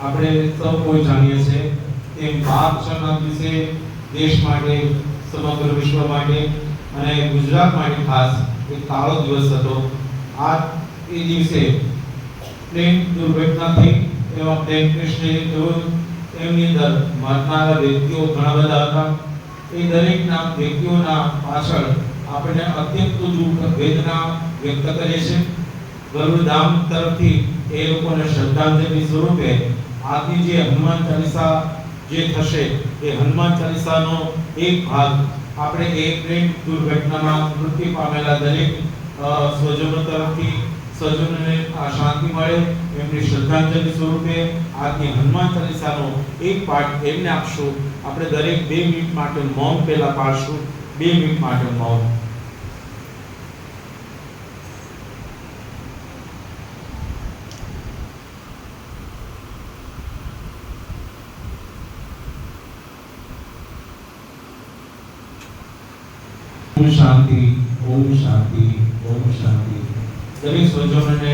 આપણે સૌ કોઈ જાણીએ છીએ કે 12 દિવસે દેશ માટે, સમગ્ર વિશ્વ માટે અને ગુજરાત માટે ખાસ એક કાળો દિવસ હતો. આ એ દિવસે પ્લેન દુર્ઘટનાથી એવા પ્લેન ક્રેશની એમની અંદર મરનારા વ્યક્તિઓ ઘણા બધા હતા. એ દરેકના વ્યક્તિઓના પાછળ આપણે અત્યંત દુઃખ વેદના વ્યક્ત કરીએ છીએ. ગરુડધામ તરફથી એ લોકોને શ્રદ્ધાંજલિ સ્વરૂપે આજની જે હનુમાન ચાલીસા જે થશે એ હનુમાન ચાલીસાનો એક ભાગ આપણે એ ટ્રેન દુર્ઘટનામાં મૃત્યુ પામેલા દરેક સ્વજનો તરફથી સ્વજનોને શાંતિ મળે એમની શ્રદ્ધાંજલિ સ્વરૂપે આજની હનુમાન ચાલીસાનો એક પાઠ એમને આપશું. આપણે દરેક 2 મિનિટ માટે મૌન પહેલા પાડશું. 2 મિનિટ માટે મૌન. ઓમ શાંતિ, ઓમ શાંતિ, ઓમ શાંતિ. દરેક સ્વજનોને